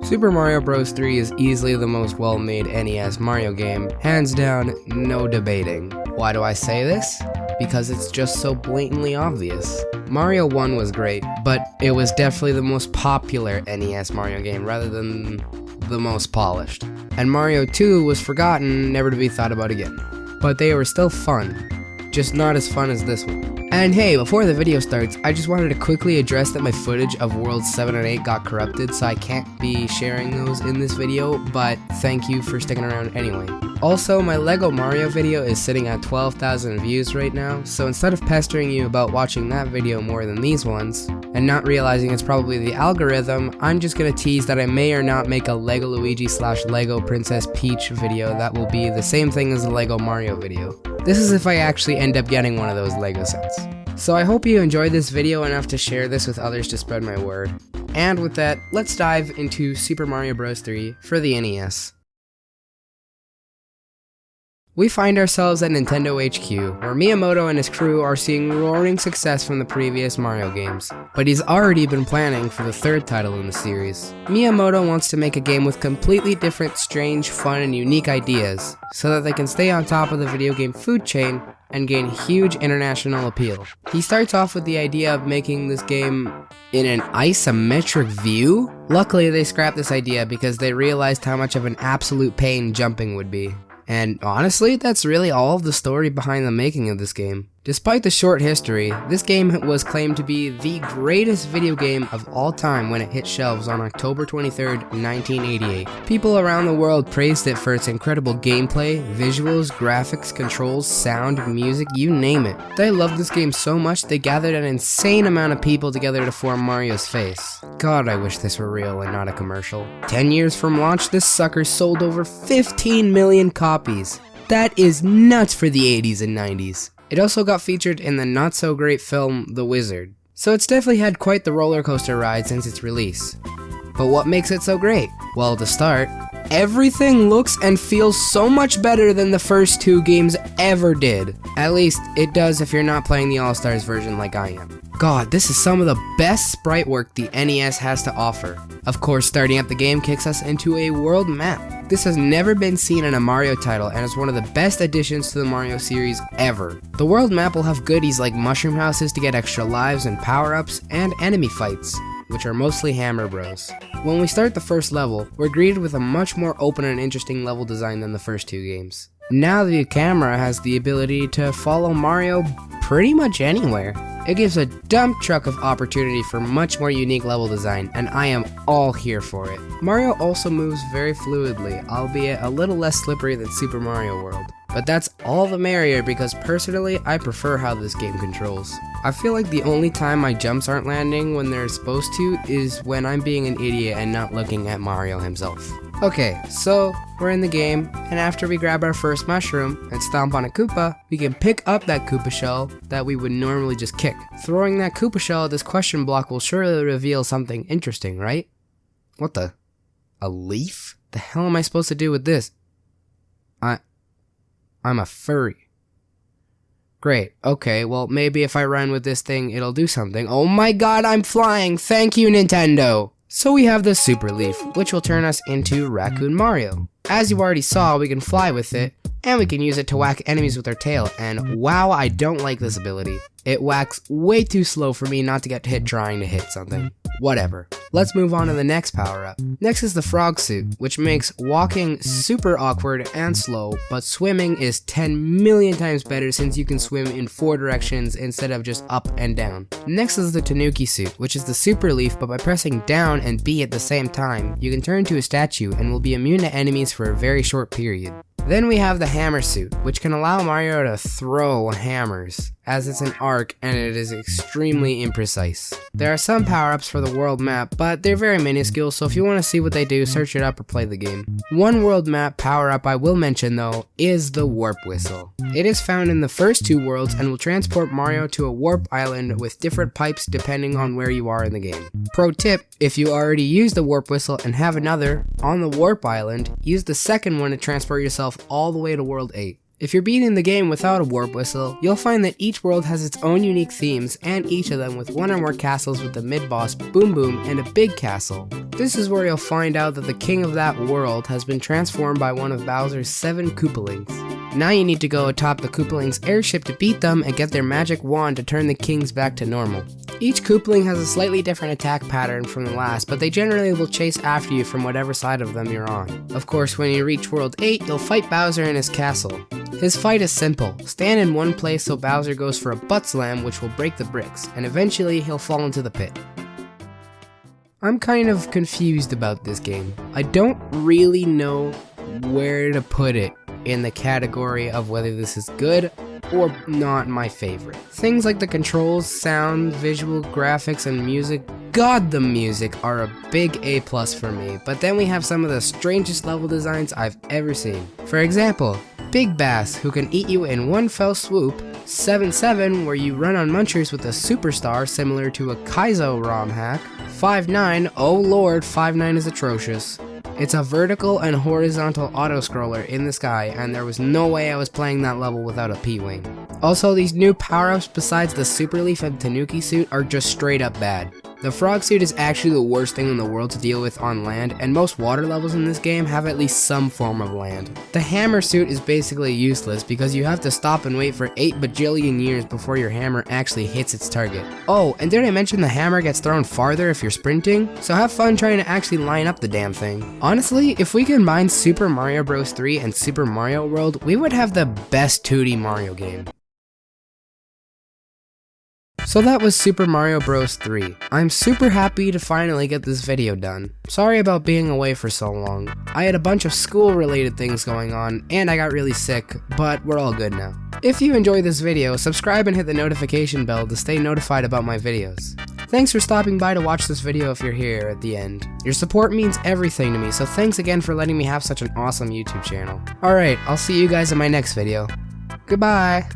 Super Mario Bros. 3 is easily the most well-made NES Mario game, hands down, no debating. Why do I say this? Because it's just so blatantly obvious. Mario 1 was great, but it was definitely the most popular NES Mario game rather than the most polished. And Mario 2 was forgotten, never to be thought about again. But they were still fun, just not as fun as this one. And hey, before the video starts, I just wanted to quickly address that my footage of Worlds 7 and 8 got corrupted, so I can't be sharing those in this video, but thank you for sticking around anyway. Also, my LEGO Mario video is sitting at 12,000 views right now, so instead of pestering you about watching that video more than these ones, and not realizing it's probably the algorithm, I'm just gonna tease that I may or not make a LEGO Luigi / LEGO Princess Peach video that will be the same thing as the LEGO Mario video. This is if I actually end up getting one of those LEGO sets. So I hope you enjoyed this video enough to share this with others to spread my word. And with that, let's dive into Super Mario Bros. 3 for the NES. We find ourselves at Nintendo HQ, where Miyamoto and his crew are seeing roaring success from the previous Mario games, but he's already been planning for the third title in the series. Miyamoto wants to make a game with completely different, strange, fun, and unique ideas, so that they can stay on top of the video game food chain and gain huge international appeal. He starts off with the idea of making this game in an isometric view. Luckily, they scrapped this idea because they realized how much of an absolute pain jumping would be. And honestly, that's really all of the story behind the making of this game. Despite the short history, this game was claimed to be the greatest video game of all time when it hit shelves on October 23rd, 1988. People around the world praised it for its incredible gameplay, visuals, graphics, controls, sound, music, you name it. They loved this game so much they gathered an insane amount of people together to form Mario's face. God, I wish this were real and not a commercial. 10 years from launch, this sucker sold over 15 million copies. That is nuts for the 80s and 90s. It also got featured in the not-so-great film The Wizard, so it's definitely had quite the roller coaster ride since its release. But what makes it so great? Well, to start, everything looks and feels so much better than the first two games ever did. At least, it does if you're not playing the All-Stars version like I am. God, this is some of the best sprite work the NES has to offer. Of course, starting up the game kicks us into a world map. This has never been seen in a Mario title and is one of the best additions to the Mario series ever. The world map will have goodies like mushroom houses to get extra lives and power-ups, and enemy fights, which are mostly Hammer Bros. When we start the first level, we're greeted with a much more open and interesting level design than the first two games. Now the camera has the ability to follow Mario pretty much anywhere. It gives a dump truck of opportunity for much more unique level design, and I am all here for it. Mario also moves very fluidly, albeit a little less slippery than Super Mario World. But that's all the merrier because personally, I prefer how this game controls. I feel like the only time my jumps aren't landing when they're supposed to is when I'm being an idiot and not looking at Mario himself. Okay, so we're in the game, and after we grab our first mushroom and stomp on a Koopa, we can pick up that Koopa shell that we would normally just kick. Throwing that Koopa shell at this question block will surely reveal something interesting, right? What the? A leaf? The hell am I supposed to do with this? I'm a furry. Great, okay, well maybe if I run with this thing it'll do something. Oh my god, I'm flying! Thank you, Nintendo! So we have the Super Leaf, which will turn us into Raccoon Mario. As you already saw, we can fly with it, and we can use it to whack enemies with our tail, and wow, I don't like this ability. It whacks way too slow for me not to get hit trying to hit something. Whatever. Let's move on to the next power-up. Next is the Frog Suit, which makes walking super awkward and slow, but swimming is 10 million times better since you can swim in 4 directions instead of just up and down. Next is the Tanuki Suit, which is the Super Leaf, but by pressing down and B at the same time, you can turn into a statue and will be immune to enemies for a very short period. Then we have the Hammer Suit, which can allow Mario to throw hammers, as it's an arc and it is extremely imprecise. There are some power-ups for the world map, but they're very minuscule, so if you want to see what they do, search it up or play the game. One world map power-up I will mention though is the Warp Whistle. It is found in the first 2 worlds and will transport Mario to a warp island with different pipes depending on where you are in the game. Pro tip, if you already used the Warp Whistle and have another on the warp island, use the second one to transport yourself all the way to World 8. If you're beating the game without a warp whistle, you'll find that each world has its own unique themes, and each of them with one or more castles with the mid-boss Boom Boom and a big castle. This is where you'll find out that the king of that world has been transformed by one of Bowser's 7 Koopalings. Now you need to go atop the Koopalings' airship to beat them and get their magic wand to turn the kings back to normal. Each Koopaling has a slightly different attack pattern from the last, but they generally will chase after you from whatever side of them you're on. Of course, when you reach World 8, you'll fight Bowser in his castle. His fight is simple. Stand in one place so Bowser goes for a butt slam which will break the bricks, and eventually he'll fall into the pit. I'm kind of confused about this game. I don't really know where to put it in the category of whether this is good or not my favorite. Things like the controls, sound, visual, graphics, and music, God, the music are a big A+ for me, but then we have some of the strangest level designs I've ever seen. For example, Big Bass, who can eat you in one fell swoop, 7-7, where you run on munchers with a superstar similar to a Kaizo ROM hack, 5-9, oh lord, 5-9 is atrocious. It's a vertical and horizontal auto-scroller in the sky, and there was no way I was playing that level without a P-Wing. Also, these new power-ups besides the Super Leaf and Tanuki suit are just straight up bad. The frog suit is actually the worst thing in the world to deal with on land, and most water levels in this game have at least some form of land. The hammer suit is basically useless because you have to stop and wait for 8 bajillion years before your hammer actually hits its target. Oh, and did I mention the hammer gets thrown farther if you're sprinting? So have fun trying to actually line up the damn thing. Honestly, if we combined Super Mario Bros. 3 and Super Mario World, we would have the best 2D Mario game. So that was Super Mario Bros. 3. I'm super happy to finally get this video done. Sorry about being away for so long. I had a bunch of school related things going on, and I got really sick, but we're all good now. If you enjoyed this video, subscribe and hit the notification bell to stay notified about my videos. Thanks for stopping by to watch this video if you're here at the end. Your support means everything to me, so thanks again for letting me have such an awesome YouTube channel. Alright, I'll see you guys in my next video. Goodbye!